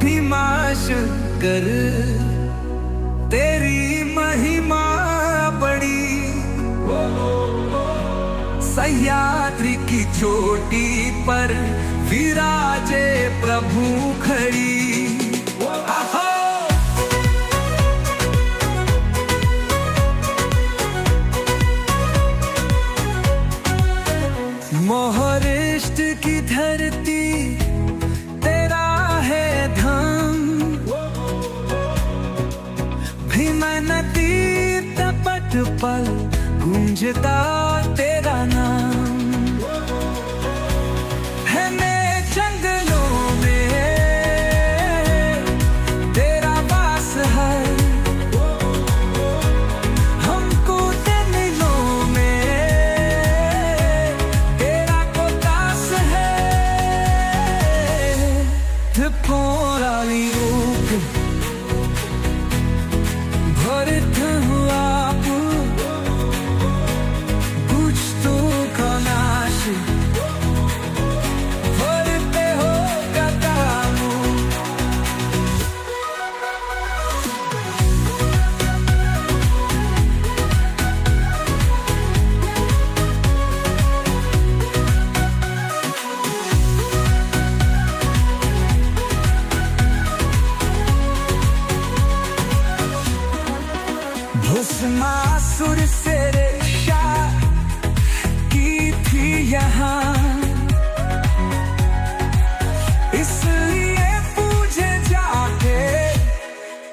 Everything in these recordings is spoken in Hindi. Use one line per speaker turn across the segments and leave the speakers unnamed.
भीमाशंकर तेरी महिमा बड़ी, सह्याद्री की चोटी पर विराजे प्रभु खड़ी। मोहरिष्ट की धरती तेरा है धाम, भीम नदी तपत पर गूंजता तेरा नाम। है मैं जंगलों में तेरा वास है, हमको जंगलों में तेरा कोतास है। त्रिपुरारी रूप भरत हुआ भस्मासुर से रक्षा की थी यहाँ, इसलिए पूजे जाके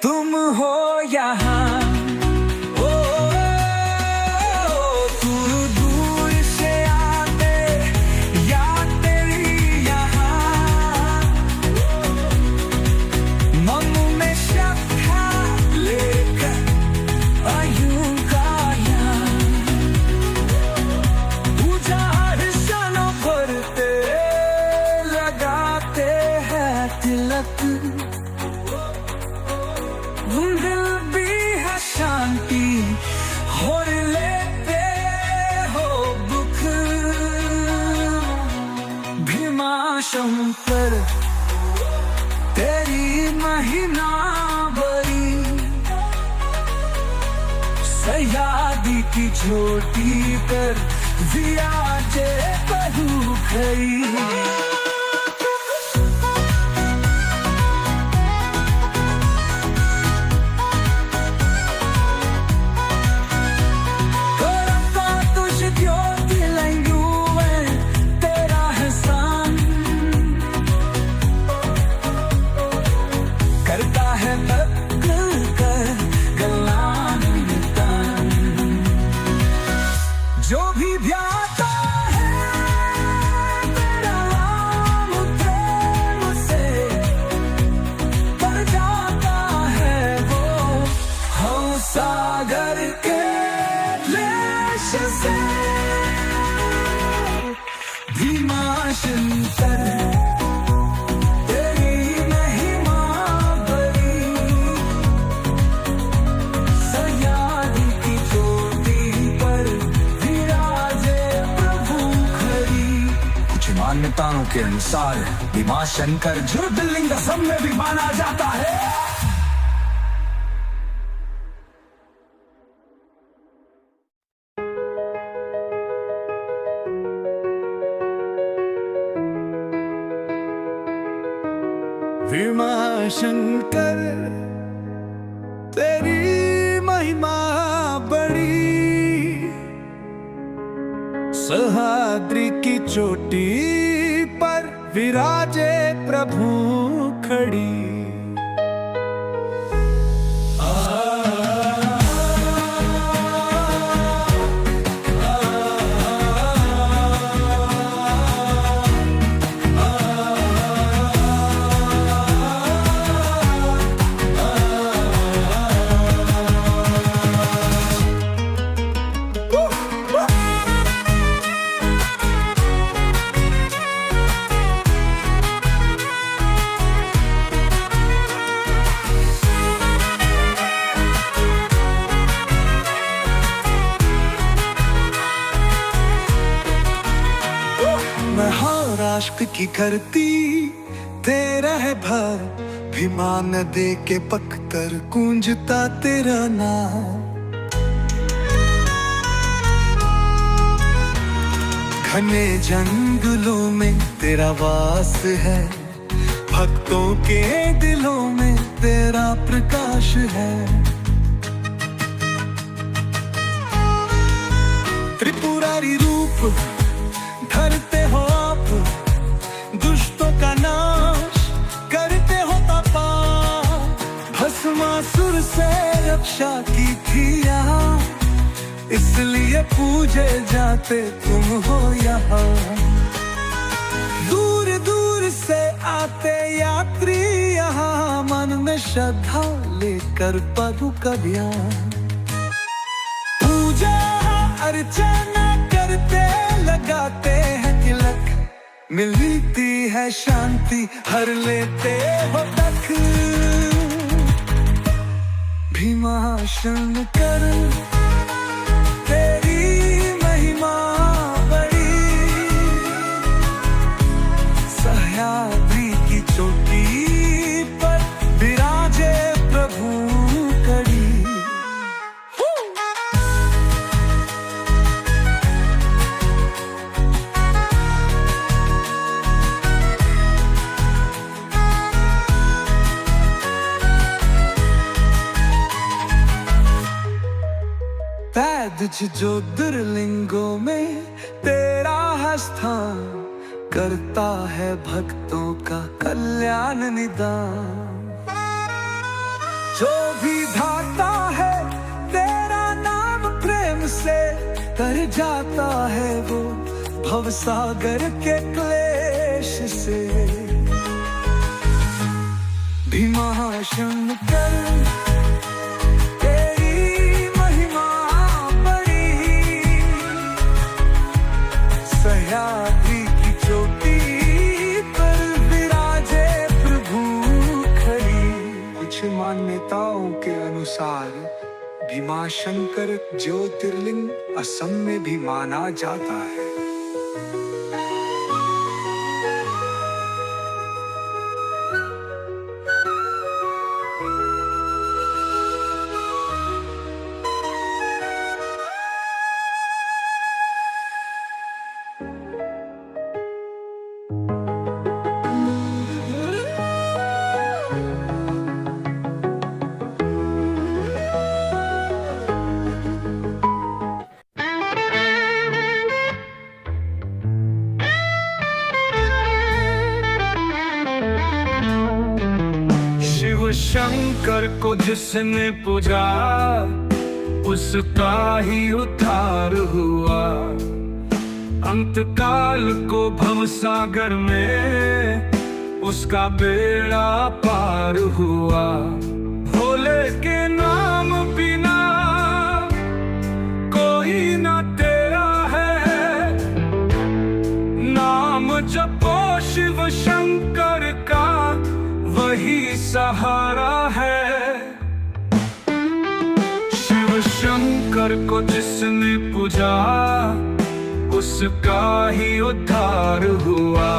तुम हो यहाँ। दूर से आते या तेरी यहाँ, मन में श्रद्धा लेकर तिलक दिल भी है शांति और लेते हो दुख। भीमाशंकर तेरी महिमा बड़ी, सह्याद्री की चोटी पर विराजे प्रभु खड़ी। जो भी भ्याता है तेरा नाम प्रेम से पर जाता है वो, हम सागर के क्लेश से। भीमाशंकर तेरी महिमा बड़ी, सह्याद्री की चोटी पर मान्यताओं के अनुसार भीमाशंकर ज्योतिर्लिंग असम में भी माना जाता है। भीमाशंकर तेरी महिमा बड़ी, सह्याद्री की चोटी पर विराजे प्रभु खड़ी।
महाराष्ट्र की धरती तेरा है भर, भीमा नदी के पख्तर गूंजता तेरा नाम। घने जंगलों में तेरा वास है, भक्तों के दिलों में तेरा प्रकाश है। त्रिपुरारी रूप धरते हो आप, दुष्टों का नाश करते हो तपा, भस्मासुर से रक्षा की थी यहाँ, इसलिए पूजे जाते तुम हो यहाँ। दूर दूर से आते यात्री यहाँ, मन में श्रद्धा लेकर पदु कभिया, पूजा अर्चना करते लगाते हैं तिलक, मिलती है शांति हर लेते हो तक। भीमा शंकर तेरी महिमा बड़ी, सह्याद्री की चोटी पर विराजे प्रभु कड़ी। ज्योतिर्लिंगों में तेरा है स्थान, करता है भक्तों का कल्याण निदान। जो भी भाता है तेरा नाम प्रेम से, तर जाता है वो भवसागर के क्लेश से। भीमा शंकर सह्याद्री की चोटी पर विराजे प्रभु खड़ी। कुछ मान्यताओं के अनुसार भीमा शंकर ज्योतिर्लिंग असम में भी माना जाता है।
शंकर को जिसने पूजा, उसका ही उद्धार हुआ। अंतकाल को भवसागर में उसका बेड़ा पार हुआ। भोले के नाम बिना कोई ना तेरा है, नाम जपो शिव शंकर का वही सहारा है। शिव शंकर को जिसने पूजा, उसका ही उद्धार हुआ।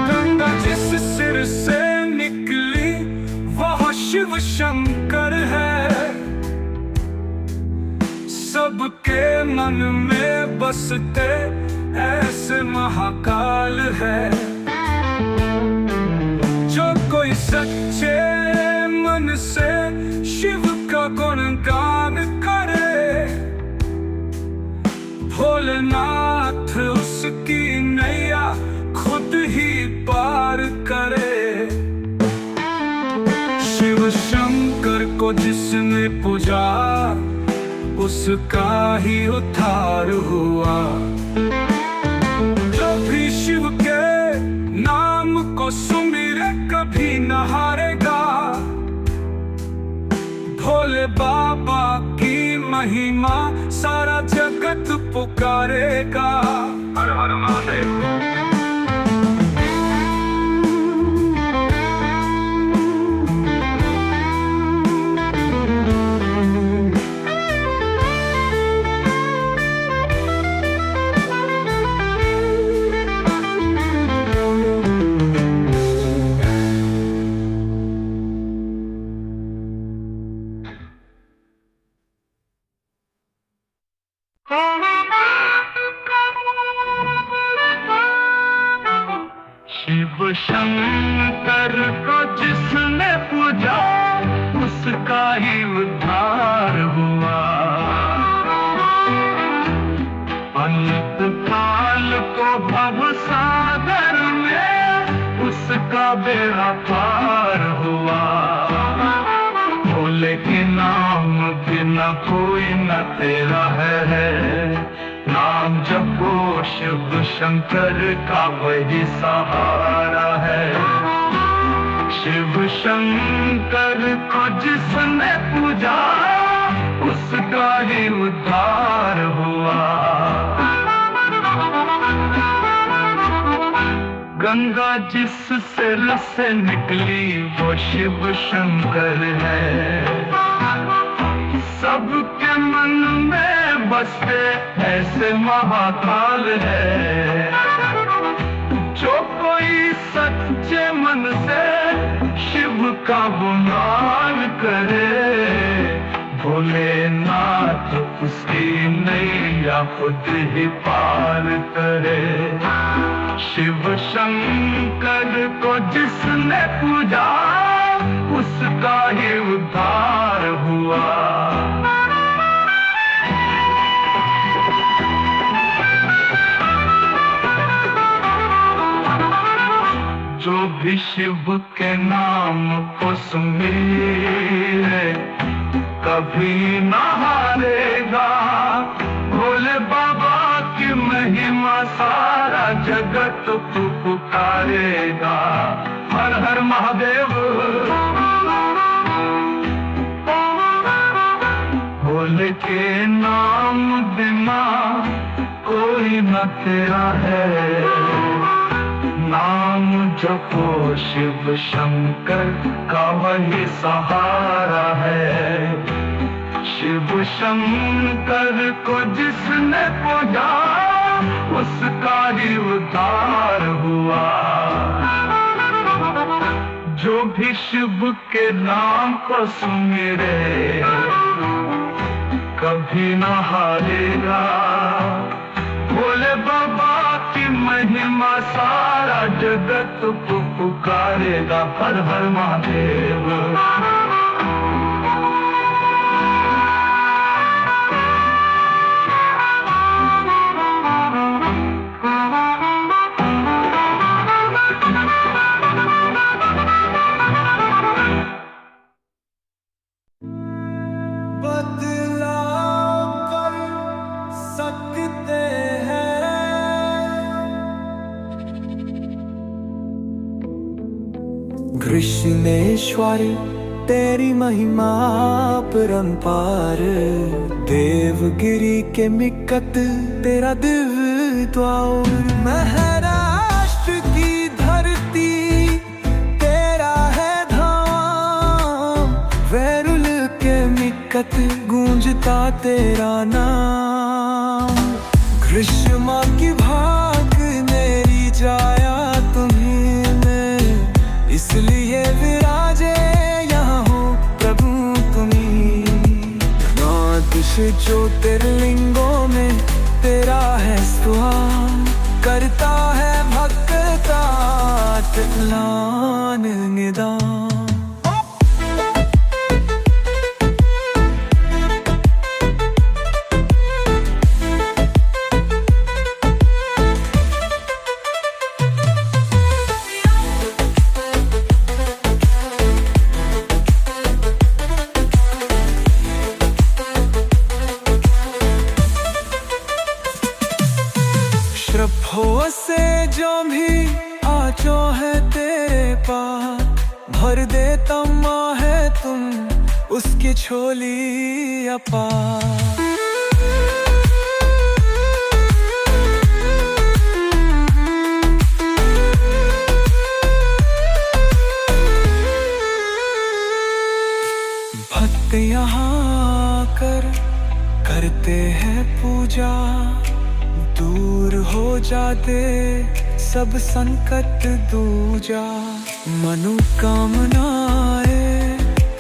गंगा जिस सिर से निकली वह शिव शंकर है। सबके मन में बसते ऐसे महाकाल है। जो कोई सच्चे मन से शिव का गुणगान करे, भोलेनाथ उसकी नैया खुद ही पार करे। शिव शंकर को जिसने पूजा, उसका ही उद्धार हुआ। जो भी शिव के नाम को सुमिरे कभी न हारेगा। भोले बाबा की महिमा सारा जगत पुकारेगा। हर हर महादेव।
बेड़ा पार हुआ। भोले के नाम बिना कोई न तेरा है, नाम जपो शिव शंकर का वही सहारा है। शिव शंकर को जिसने पूजा उसका ही उद्धार हुआ। गंगा जिससे रसे निकली वो शिव शंकर है। सबके मन में बसते ऐसे महाकाल है। जो कोई सच्चे मन से शिव का गुणगान करे, भोलेनाथ उसकी नैया खुद ही पार करे। शिव शंकर को जिसने पूजा उसका ही उद्धार हुआ। जो भी शिव के नाम को सुमिरे कभी न हारेगा। भोले बाबा की महिमा सारा जगत पुकारेगा। हर हर महादेव। भोले के नाम बिना कोई न तेरा है, नाम जपो शिव शंकर का वही सहारा है। शिव शंकर को जिसने पूजा उसका ही उद्धार हुआ। जो भी शिव के नाम को सुमिरे कभी न हारेगा। भोले बाबा की महिमा सारा जगत पुकारेगा। हर हर महादेव।
कृष्णेश्वर तेरी महिमा परंपार, देवगिरी के निकट तेरा दिव्य द्वार। महाराष्ट्र की धरती तेरा है धाम, वैरुल के निकट गूंजता तेरा नाम। कृष्ण माँ की भाग मेरी जाया तुम्हीं में, इसलिए विराजे यहाँ हो प्रभु तुम्हीं। द्वादश ज्योतिर्लिंगों में तेरा है स्वान, करता है भक्ता तिलान निदान। श्रद्धों से जो भी आजो है तेरे पास, भर देता माँ है तुम उसकी झोली अपार। भक्त यहाँ करते हैं पूजा, दूर हो जाते सब संकट दूजा। मनोकामनाएं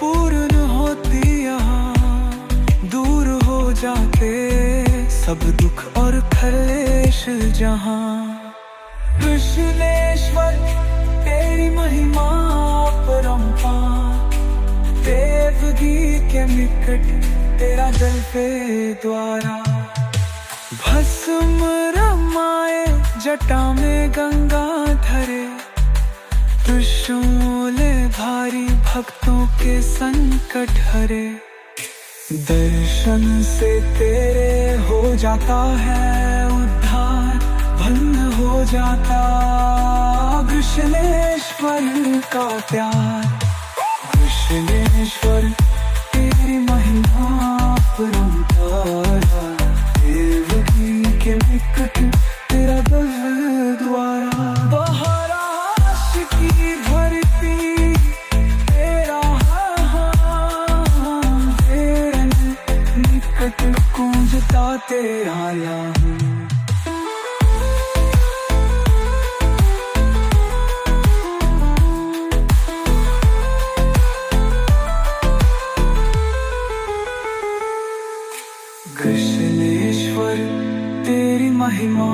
पूर्ण होती यहाँ, दूर हो जाते सब दुख और क्लेश जहाँ। कृष्णेश्वर तेरी महिमा परंपार, देवगी के निकट तेरा जल पे द्वारा। भस्म रमाए जटा में गंगा धरे, शोले भारी भक्तों के संकट हरे। दर्शन से तेरे हो जाता है उद्धार, भंग हो जाता कृष्णेश्वर का प्यार। कृष्णेश्वर तेरी महिमा परंपार, देवकी के निकट तेरा दर द्वारा। बहराश की धरती तेरा तेरे निकट गूंजता तेरा नाम। कृष्णेश्वर तेरी महिमा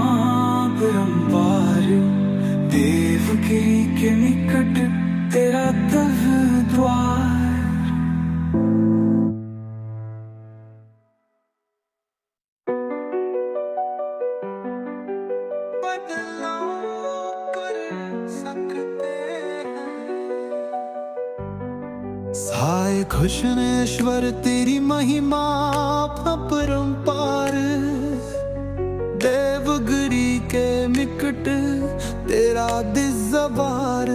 परंपार, देवगिरी के निकट तेरा तव द्वार। हाय कृष्णेश्वर तेरी महिमा परंपार, देवगिरी के निकट तेरा दिजबार।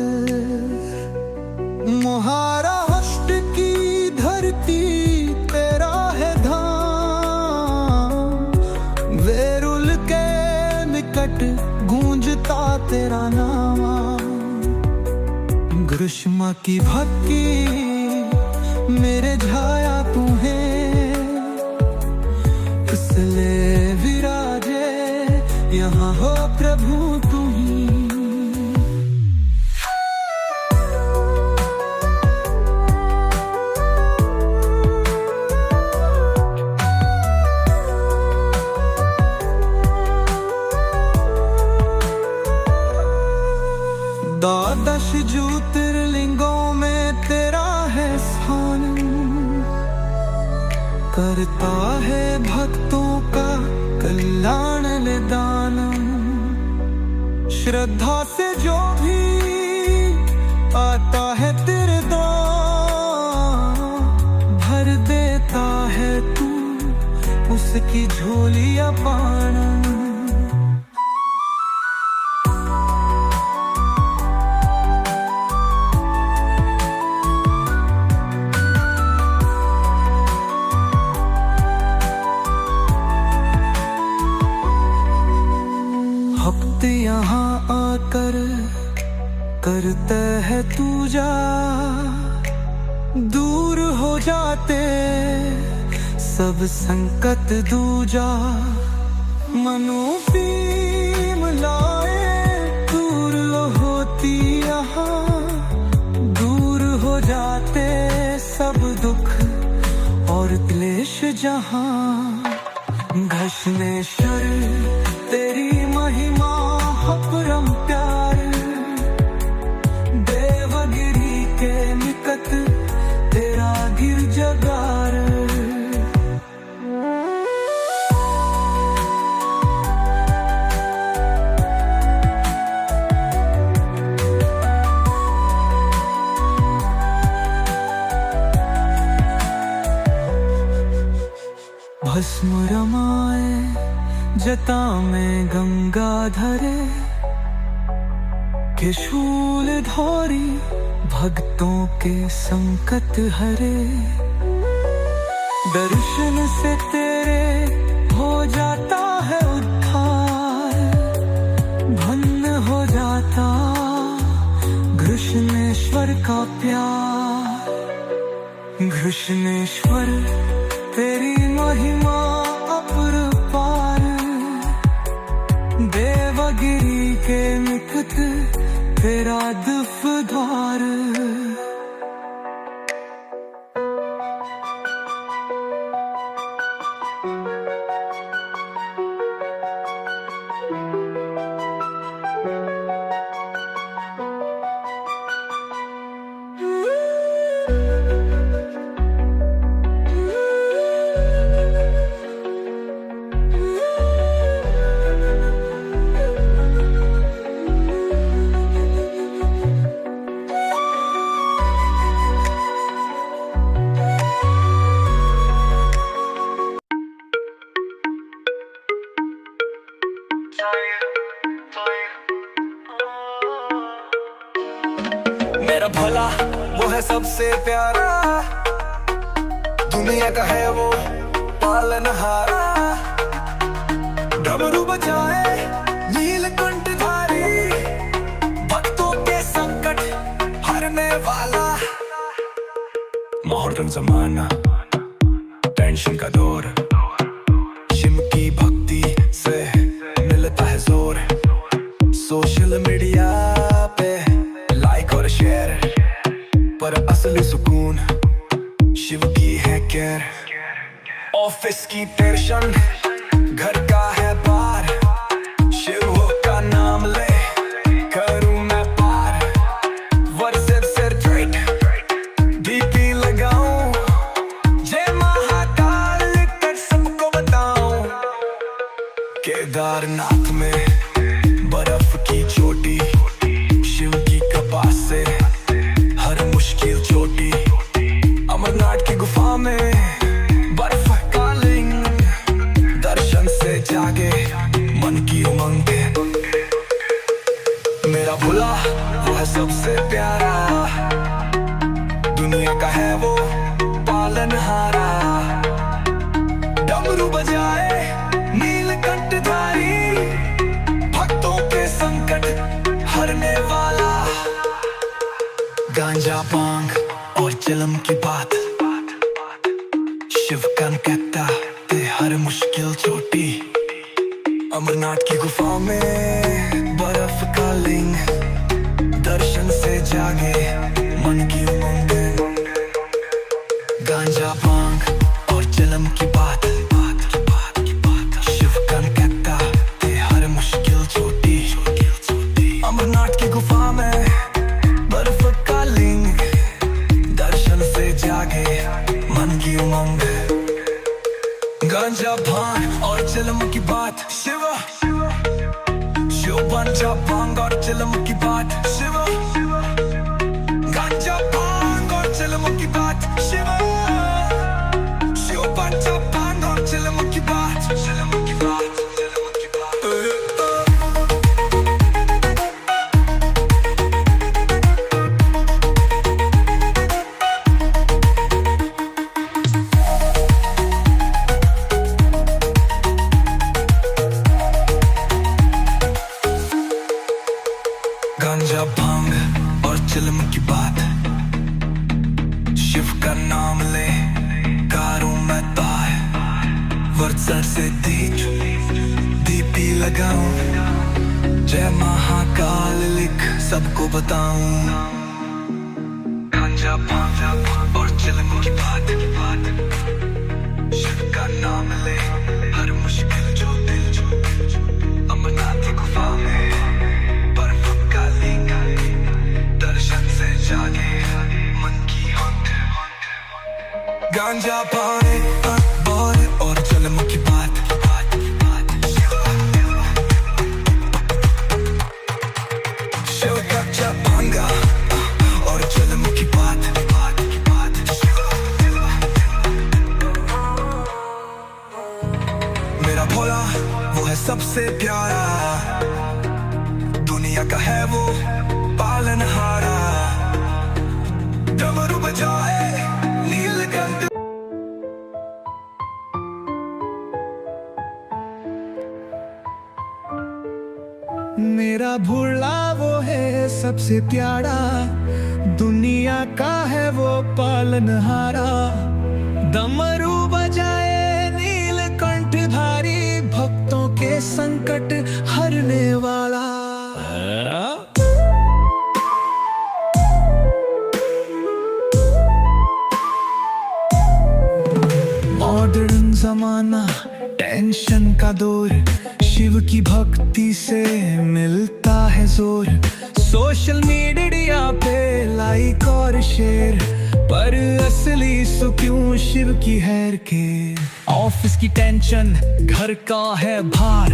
महाराष्ट्र की धरती तेरा है धाम, वेरुल के निकट गूंजता तेरा नाम। ग्रीष्म की भक्ति मेरे झाया तू है, इसलिए विराजे यहाँ हो प्रभु तू ही। द्वादश ज्योतिर्लिंगों में तेरा है स्थान, करता है भक्तों का कल्याण निदान। श्रद्धा से जो भी आता है तेरे द्वार, भर देता है तू उसकी झोली अपार। भक्त यहाँ आकर करते है पूजा, दूर हो जाते सब संकट दूजा। मनोपीम लाए दूर होती यहाँ, दूर हो जाते सब दुख और क्लेश जहाँ। कृष्णेश्वर तेरी महिमा परंपार, देवगिरी के निकट तेरा गिरजाघर। भस्म रमाए जटा में गंगा धरे, के शूल धारी भक्तों के संकट हरे। दर्शन से तेरे हो जाता है उद्धार, भन्न हो जाता कृष्णेश्वर का प्यार। कृष्णेश्वर तेरी महिमा अपरंपार, देवगिरी के निकट तेरा दिव्यद्वार। सबसे प्यारा, दुनिया का है वो पालनहारा। डमरू बजाए नीलकंठधारी, भक्तों के संकट हरने वाला।
मॉडर्न जमाना, टेंशन का दौर,
शिव की भक्ति से मिलता है जोर। सोशल मीडिया पे लाइक और शेयर, पर असली सुकून शिव की है केयर। ऑफिस की टेंशन, घर का है बार, शिव का नाम ले करूं मैं पार। व्हाट्सएप से ट्रेड डीपी लगाऊं, जय महाकाल लिखकर सबको बताऊं। केदारनाथ में बर्फ की चोटी, शिव की कृपा से हर मुश्किल चोटी। अमरनाथ की गुफा में बर्फ का लिंग, दर्शन से जागे मन की उमंग। मेरा भोला वो है सबसे प्यारा, दुनिया का है वो पालनहारा। डमरू बजाए नीलकंठधारी, भक्तों के संकट हरने वाला। गांजा भांग और चिलम की बात, शिव कन कहता ते हर मुश्किल चोटी। अमरनाथ की गुफा में बर्फ का लिंग, दर्शन से जागे मन की उमंग। गांजा भांग और चिलम की बात, शिव कन कहता ते हर मुश्किल चोटी। अमरनाथ की गुफा में बर्फ का लिंग, दर्शन से जागे मन की उमंग। गांजा भांग और चिलम की बात, शिव गांजा भांग और चिलम की बात, शिव गांजा भांग और चिलम की बात, शिव गांजा भांग और चिलम की बात, चिलम की बात, चिलम की बात। गांजा भांग और चिलम की बात, शिव का नाम ले कारूं मैं तार। व्हाट्सएप से डीपी लगाऊं, जय महाकाल लिख सबको बताऊं। गांजा भांग और चिलम की बात, शिव का नाम ले हर मुश्किल जो दिल। अमरनाथ की गुफा में बर्फ का लिंग, दर्शन से जागे मन की हंग। गांजा भांग और चिलम की बात, शिव गांजा भांग और चिलम की बात। मेरा भोला वो है सबसे प्यारा, दुनिया का है वो पालनहारा। डमरू बजाए नीलकंठ। मेरा भोला वो है सबसे प्यारा, दुनिया का है वो पालनहारा। डमरू बजाए नीलकंठधारी, भक्तों के संकट हरने वाला। मॉडर्न जमाना, टेंशन का दौर, शिव की भक्ति से मिलता है जोर। सोशल मीडिया पे लाइक और शेयर, पर असली सुकून शिव की हैर के। ऑफिस की टेंशन, घर का है भार,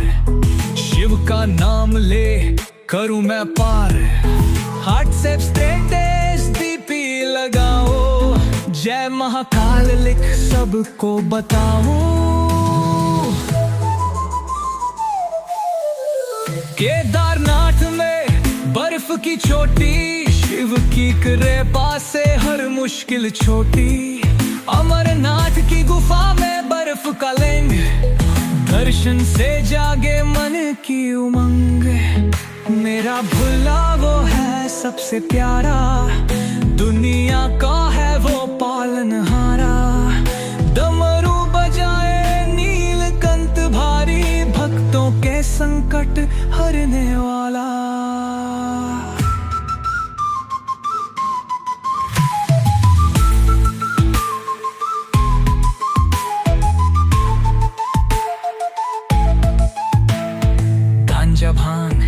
शिव का नाम ले करूं मैं पार। व्हाट्सएप स्टेटस डीपी लगाओ, जय महाकाल लिख सबको बताऊं। केदारनाथ में बर्फ की चोटी, शिव की कृपा से हर मुश्किल छोटी, अमरनाथ की गुफा में बर्फ का लिंग, दर्शन से जागे मन की उमंग। मेरा भोला वो है सबसे प्यारा, दुनिया का है वो पालनहारा। डमरू बजाए नीलकंठ भारी, भक्तों के संकट हरने वाला। गांजा भांग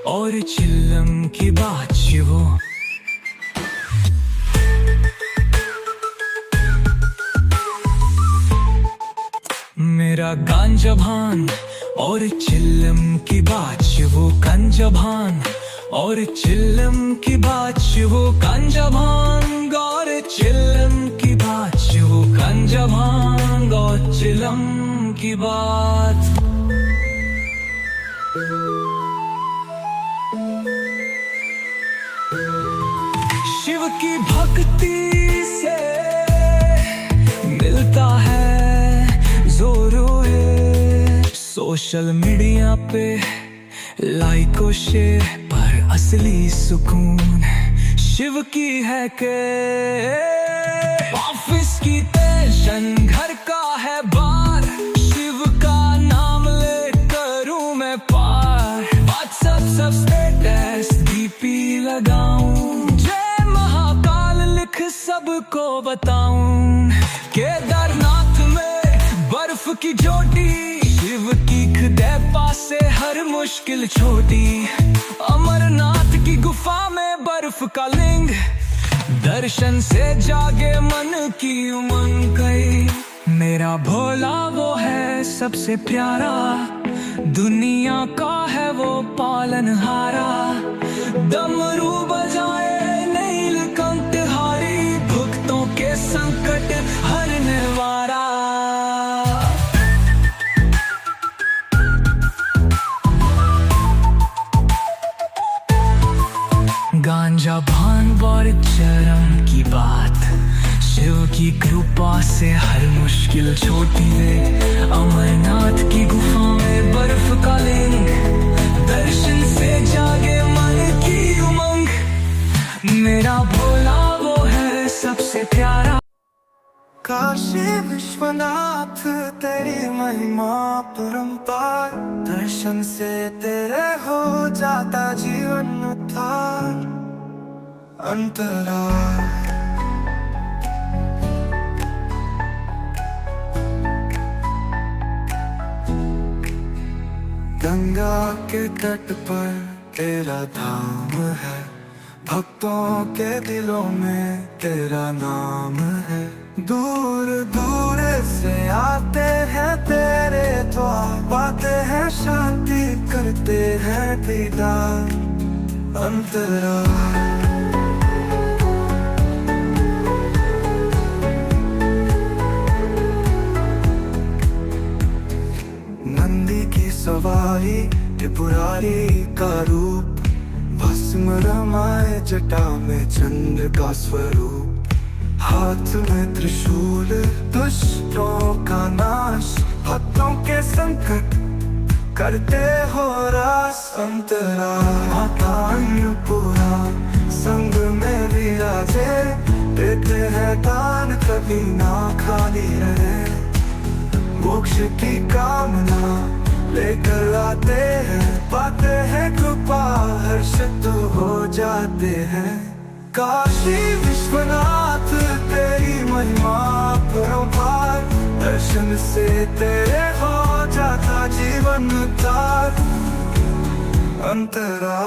और चिल्लम की बात शिवो, मेरा गांजा भांग और चिल्लम की बात शिवो। गांजा भांग और चिल्लम की बात शिवो। गांजा भांग और चिल्लम की बात शिवो। गांजा भांग और चिल्लम की बात। शिव की भक्ति से मिलता है जोरो है। सोशल मीडिया पे लाइक और शेयर पर असली सुकून शिव की है के। ऑफिस की टेंशन घर का है बार, शिव का नाम ले करूं मैं पार। व्हाट्सएप सब स्टेटस डीपी लगाऊं, जय महाकाल लिख सबको बताऊं। केदारनाथ में बर्फ की चोटी, शिव की कृपा से हर मुश्किल छोटी। अमरनाथ की गुफा में बर्फ का लिंग, दर्शन से जागे मन की उमंग गई। मेरा भोला वो है सबसे प्यारा, दुनिया का है वो पालनहारा। डमरू बजाए नीलकंठ हारी, भक्तों के संकट हरने वाला। गांजा भांग और चरम की बात, शिव की कृपा से हर मुश्किल छोटी है। अमरनाथ की गुफा में बर्फ का लिंग, दर्शन से जागे मन की उमंग। मेरा भोला वो है सबसे प्यारा।
काशी विश्वनाथ तेरी महिमा परंपार, दर्शन से तेरे हो जाता जीवन उद्धार। अंतरा गंगा के तट पर तेरा धाम है, भक्तों के दिलों में तेरा नाम है। दूर दूर से आते हैं तेरे द्वार, पाते हैं शांति करते हैं दीदार। अंतरा नंदी की सवारी, त्रिपुरारी का रूप, भस्म रमाए जटा में चंद्र का स्वरूप। हाथ में त्रिशूल, दुष्टों का नाश, भक्तों के संकट करते हो रास। अंतरा माता अन्नपूर्णा संग में विराजे, देते हैं दान कभी ना खाली रहे। मोक्ष की कामना लेकर आते हैं, पाते हैं कृपा हर्षित हो जाते हैं। काशी विश्वनाथ तेरी महिमा परंपार, दर्शन से तेरे हो जाता जीवन उद्धार। अंतरा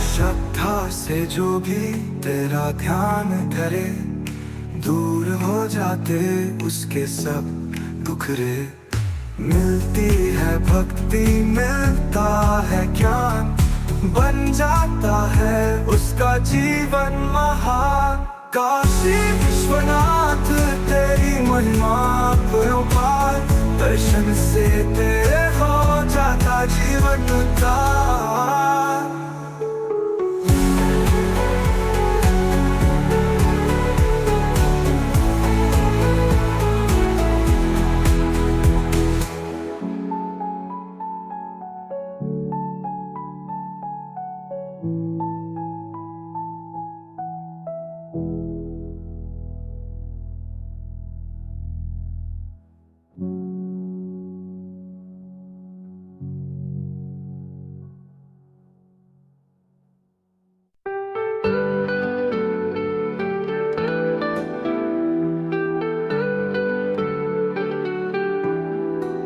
श्रद्धा से जो भी तेरा ध्यान करे, दूर हो जाते उसके सब दुख रे। मिलती है भक्ति, मिलता है ज्ञान, बन जाता है उसका जीवन महान। काशी विश्वनाथ तेरी महिमा परंपार, दर्शन से तेरे हो जाता जीवन उद्धार।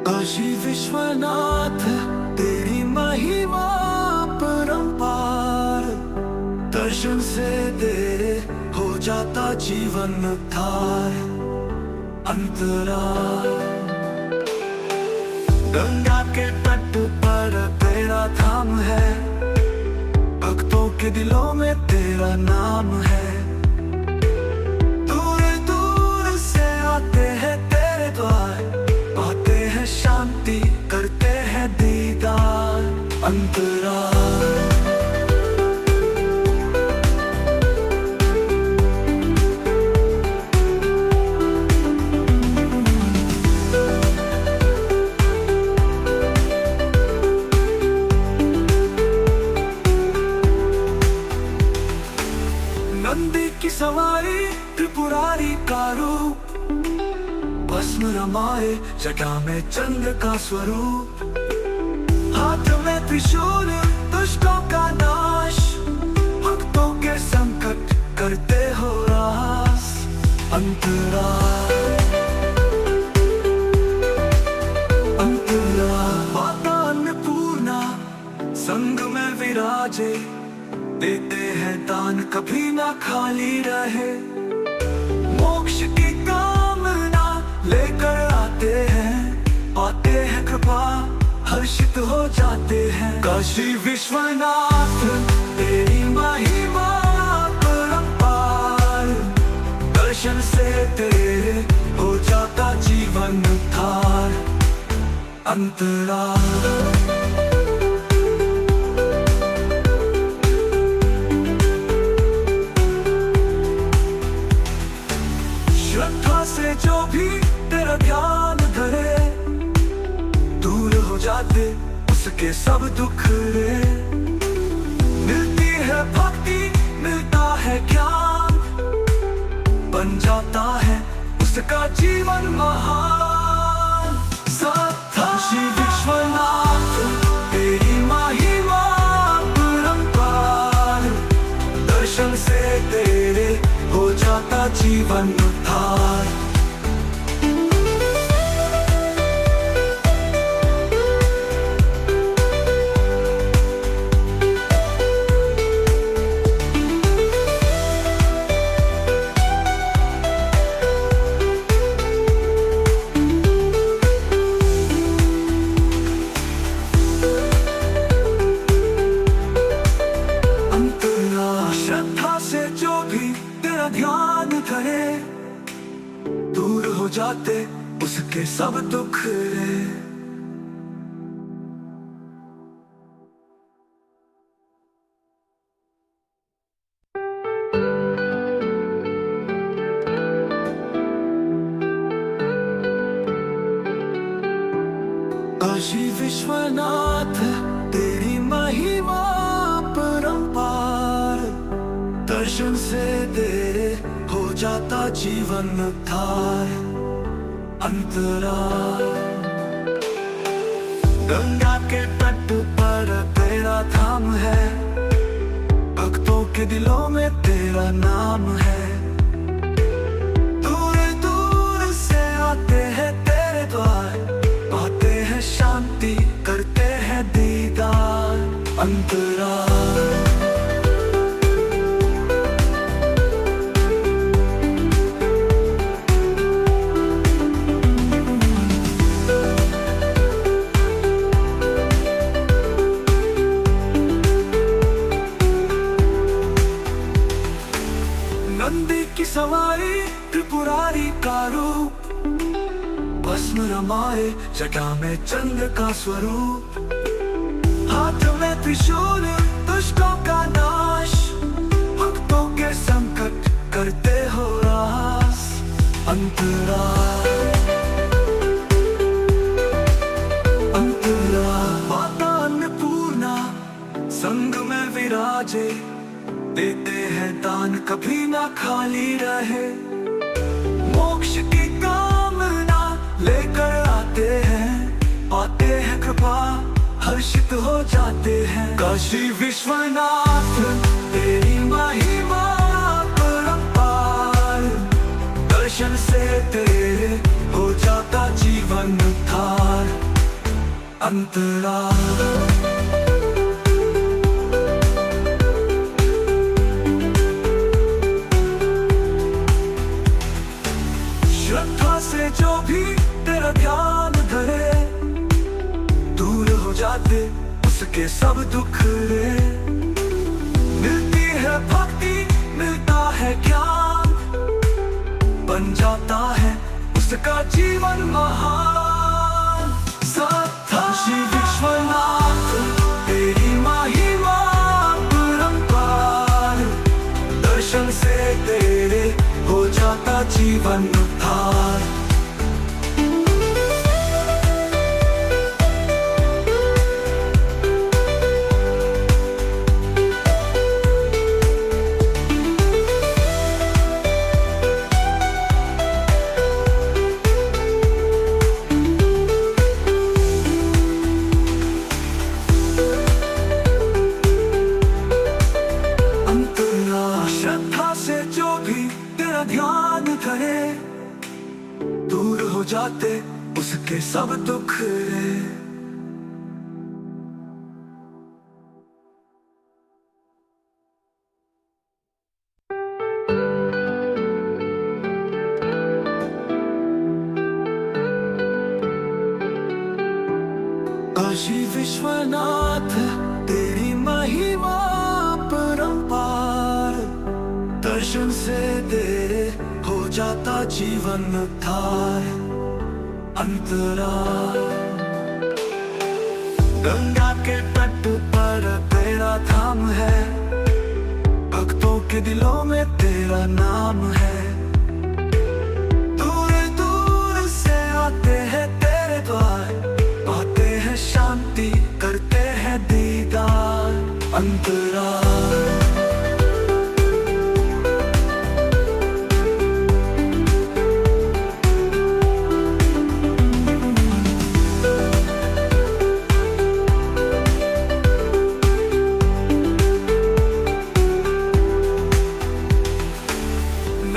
काशी विश्वनाथ तेरी महिमा परंपार, दर्शन से तेरे हो जाता जीवन उद्धार। अंतराल गंगा के तट पर तेरा धाम है, भक्तों के दिलों में तेरा नाम है। दूर दूर से आते हैं तेरे द्वार, पाते हैं शांति करते हैं दीदार। अंतराल नंदी की सवारी त्रिपुरारी का रूप, भस्म रमाए जटा में चंद्र का स्वरूप। हाथ में त्रिशूल दुष्टों का नाश, भक्तों के संकट करते हो रास। अंतराल अंतराल माता अन्नपूर्णा संग में विराजे, देते हैं दान कभी ना खाली रहे। मोक्ष की कामना लेकर आते हैं, पाते हैं कृपा हर्षित हो जाते हैं। काशी विश्वनाथ तेरी महिमा परंपार, दर्शन से तेरे हो जाता जीवन उद्धार। अंतराल श्रद्धा से जो भी तेरा ध्यान धरे, दूर हो जाते उसके सब दुख रे। मिलती है भक्ति मिलता है ज्ञान, बन जाता है उसका जीवन महान। काशी विश्वनाथ तेरी महिमा परंपार, दर्शन से तेरे हो जाता जीवन उद्धार। श्रद्धा से जो भी तेरा ध्यान धरे, दूर हो जाते उसके सब दुख रे। काशी विश्वनाथ तेरी महिमा परंपार, दर्शन से तेरे हो जाता जीवन उद्धार। अंतराल गंगा के तट पर तेरा धाम है, भक्तों के दिलों में तेरा नाम है। दूर दूर से आते हैं तेरे द्वार, पाते हैं शांति करते हैं दीदार। अंतराल नंदी की सवारी त्रिपुरारी का रूप, बस भस्म रमाए जटा में चंद्र का स्वरूप, हाथ में त्रिशूल दुष्टों का नाश, भक्तों के संकट करते हो रास। अंतरा माता अन्नपूर्णा संग में विराजे, देते हैं दान कभी ना खाली रहे। मोक्ष की कामना लेकर आते हैं, पाते हैं कृपा हर्षित हो जाते हैं। काशी विश्वनाथ तेरी महिमा परंपार, दर्शन से तेरे हो जाता जीवन उद्धार। अंतरा श्रद्धा से जो भी तेरा ध्यान धरे, दूर हो जाते उसके सब दुख रे। मिलती है भक्ति मिलता है ज्ञान, बन जाता है उसका जीवन महान। काशी विश्वनाथ तेरी महिमा परंपार, दर्शन से तेरे हो जाता जीवन उद्धार। श्रद्धा से जो भी तेरा ध्यान करे, दूर हो जाते उसके सब दुख रे। काशी विश्वनाथ तेरी महिमा परंपार, दर्शन से तेरे हो जाता जीवन उद्धार। अंतरा गंगा के तट पर तेरा धाम है, भक्तों के दिलों में तेरा नाम है। दूर दूर से आते हैं तेरे द्वार, पाते हैं शांति करते हैं दीदार। अंतरा